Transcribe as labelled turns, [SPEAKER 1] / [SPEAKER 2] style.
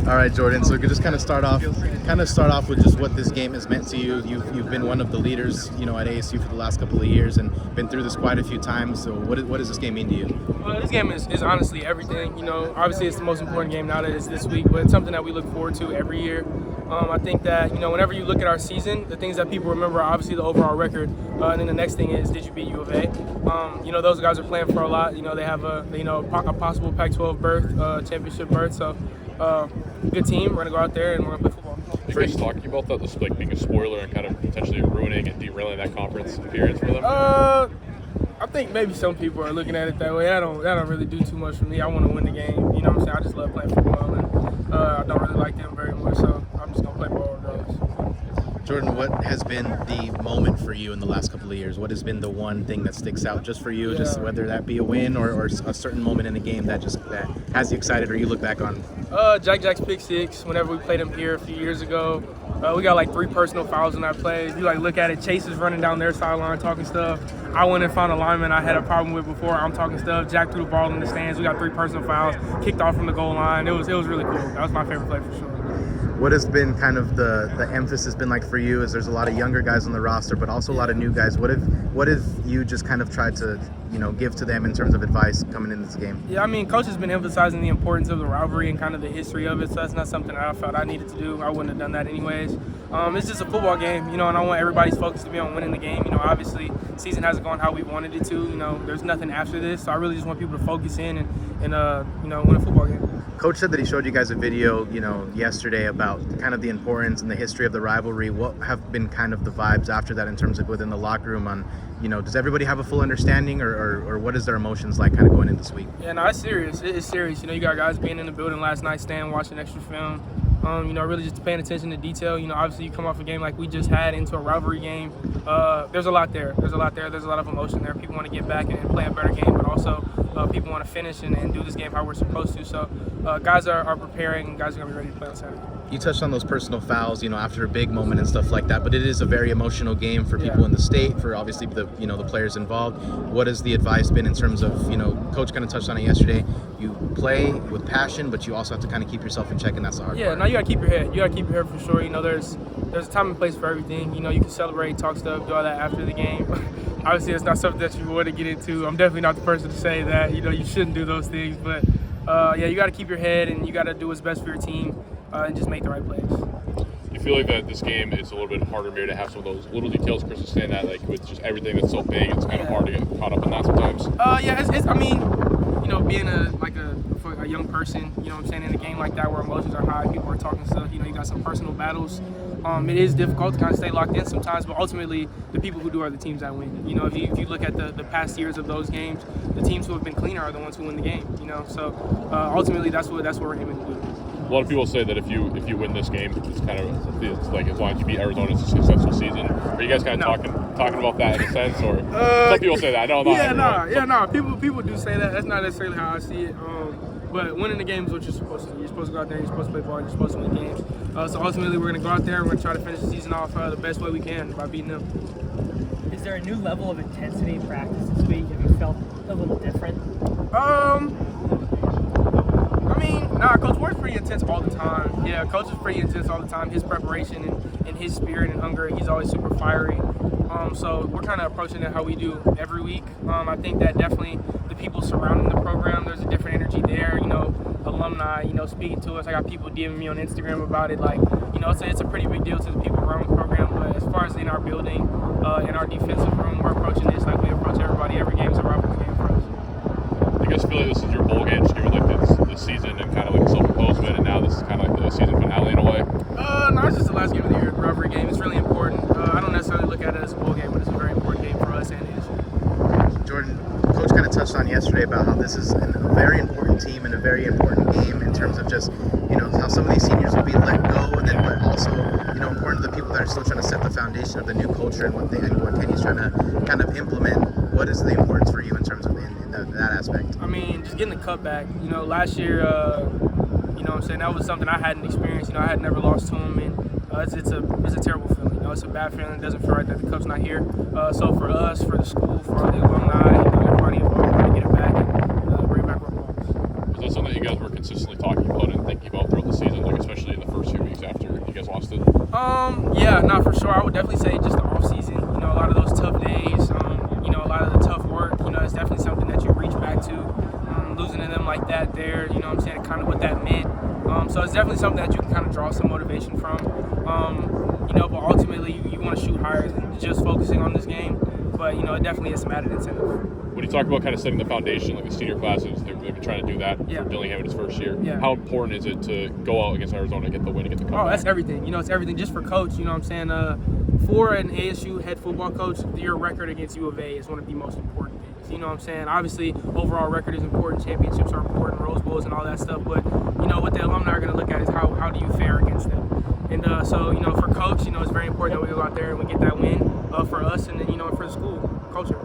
[SPEAKER 1] All right, Jordan. So we could just kind of start off with just what this game has meant to you. You've been one of the leaders, at ASU for the last couple of years, and been through this quite a few times. So what does this game mean to you?
[SPEAKER 2] This game is honestly everything. Obviously it's the most important game now that it's this week, but it's something that we look forward to every year. I think that whenever you look at our season, the things that people remember are obviously the overall record, and then the next thing is, did you beat U of A? Those guys are playing for a lot. They have a possible Pac-12 berth, championship berth. So good team. We're gonna go out there and we're gonna play football.
[SPEAKER 3] You guys talking about that, this being a spoiler and kind of potentially ruining and derailing that conference appearance for them?
[SPEAKER 2] I think maybe some people are looking at it that way. That don't really do too much for me. I want to win the game. You know what I'm saying? I just love playing football, and I don't really like them very much, so I'm just gonna play ball regardless.
[SPEAKER 1] Jordan, what has been the moment for you in the last couple of years? What has been the one thing that sticks out just for you, just whether that be a win or a certain moment in the game that has you excited or you look back on?
[SPEAKER 2] Jack's pick six, whenever we played him here a few years ago. We got like 3 personal fouls in that play. You look at it, Chase is running down their sideline talking stuff. I went and found a lineman I had a problem with before. I'm talking stuff. Jack threw the ball in the stands. We got 3 personal fouls, kicked off from the goal line. It was really cool. That was my favorite play for sure.
[SPEAKER 1] What has been kind of the emphasis been like for you? Is there's a lot of younger guys on the roster, but also a lot of new guys. What have you just kind of tried to give to them in terms of advice coming into this game?
[SPEAKER 2] Yeah, Coach has been emphasizing the importance of the rivalry and kind of the history of it. So that's not something that I felt I needed to do. I wouldn't have done that anyways. It's just a football game, and I want everybody's focus to be on winning the game. Obviously, season hasn't gone how we wanted it to. There's nothing after this, so I really just want people to focus in and win a football game.
[SPEAKER 1] Coach said that he showed you guys a video, yesterday about kind of the importance and the history of the rivalry. What have been kind of the vibes after that in terms of within the locker room on, does everybody have a full understanding or what is their emotions like kind of going into this week?
[SPEAKER 2] Yeah, no, it's serious. It's serious. You got guys being in the building last night, staying, watching extra film. Really just paying attention to detail. Obviously you come off a game like we just had into a rivalry game. There's a lot there. There's a lot of emotion there. People want to get back and play a better game, but also people want to finish and do this game how we're supposed to. So guys are preparing, and guys are going to be ready to play on Saturday.
[SPEAKER 1] You touched on those personal fouls, after a big moment and stuff like that, but it is a very emotional game for people in the state, for obviously the players involved. What has the advice been in terms of, Coach kind of touched on it yesterday, you play with passion, but you also have to kind of keep yourself in check, and that's the hard part.
[SPEAKER 2] No, you got to keep your head. You got to keep your head for sure. There's a time and place for everything. You can celebrate, talk stuff, do all that after the game. Obviously, it's not something that you want to get into. I'm definitely not the person to say that. You shouldn't do those things, but you got to keep your head, and you got to do what's best for your team and just make the right plays.
[SPEAKER 3] You feel like that this game is a little bit harder maybe to have some of those little details. Chris was saying that with just everything that's so big, it's kind of hard to get caught up in that sometimes.
[SPEAKER 2] Being a young person, in a game like that where emotions are high, people are talking stuff, you got some personal battles. It is difficult to kind of stay locked in sometimes, but ultimately the people who do are the teams that win. If you look at the past years of those games, the teams who have been cleaner are the ones who win the game. So ultimately that's what we're aiming to do.
[SPEAKER 3] A lot of people say that if you win this game, it's like as long as you beat Arizona, it's a successful season. Are you guys kind of talking about that in a sense, or some people say that? I don't know.
[SPEAKER 2] People do say that. That's not necessarily how I see it. But winning the game is what you're supposed to do. You're supposed to go out there, you're supposed to play ball, you're supposed to win games. So ultimately, we're going to go out there, we're going to try to finish the season off the best way we can by beating them.
[SPEAKER 4] Is there a new level of intensity in practice this week? Have you felt a little different?
[SPEAKER 2] Coach Ward's pretty intense all the time. Yeah, Coach is pretty intense all the time. His preparation and his spirit and hunger, he's always super fiery. So we're kind of approaching it how we do every week. I think that definitely the people surrounding the program, there's a different energy there. Alumni, speaking to us. I got people DMing me on Instagram about it. It's a pretty big deal to the people around the program. But as far as in our building, in our defensive room, we're approaching this like we approach everybody. Every game is a rivalry game for us.
[SPEAKER 3] You guys feel like this is your bowl game, just given this season and kind of like self-imposement, and now this is kind of like the season finale in a way?
[SPEAKER 2] No, it's just the last game of the year, the rivalry game. It's really important. I don't necessarily look at it as a bowl game, but it's a very important game for us and it is.
[SPEAKER 1] Jordan, Coach kind of touched on yesterday about how this is a very important team and a very important game in terms of just, how some of these seniors will be let go, and then but also, important to the people that are still trying to set the foundation of the new culture and what Kenny's trying to kind of implement. What is the importance for you in terms of in that aspect?
[SPEAKER 2] Just getting the cup back. Last year, that was something I hadn't experienced. I had never lost to him, and it's a terrible feeling. It's a bad feeling. It doesn't feel right that the cup's not here. So for us, for the school, for all the alumni, everybody involved, trying to get it back and bring it back where it belongs.
[SPEAKER 3] Was that something that you guys were consistently talking about and thinking about throughout the season, like
[SPEAKER 2] Yeah, not for sure. I would definitely say just the off season. You know, a lot of those tough days. You know, a lot of the tough work. You know, it's definitely something that you reach back to. Losing to them like that, there. You know, what I'm saying, kind of what that meant. So it's definitely something that you can kind of draw some motivation from. You know, but ultimately you want to shoot higher than just focusing on this game. But you know, it definitely is some added incentive.
[SPEAKER 3] When you talk about kind of setting the foundation, like the senior classes, they've been trying to do that for Dillingham in his first year.
[SPEAKER 2] Yeah.
[SPEAKER 3] How important is it to go out against Arizona, get the win, and get the comeback?
[SPEAKER 2] Oh, that's everything. You know, it's everything just for coach. You know what I'm saying? For an ASU head football coach, your record against U of A is one of the most important things. You know what I'm saying? Obviously, overall record is important. Championships are important, Rose Bowls and all that stuff. But, you know, what the alumni are going to look at is how do you fare against them. And so, you know, for coach, you know, it's very important that we go out there and we get that win for us and then, you know, for the school culture.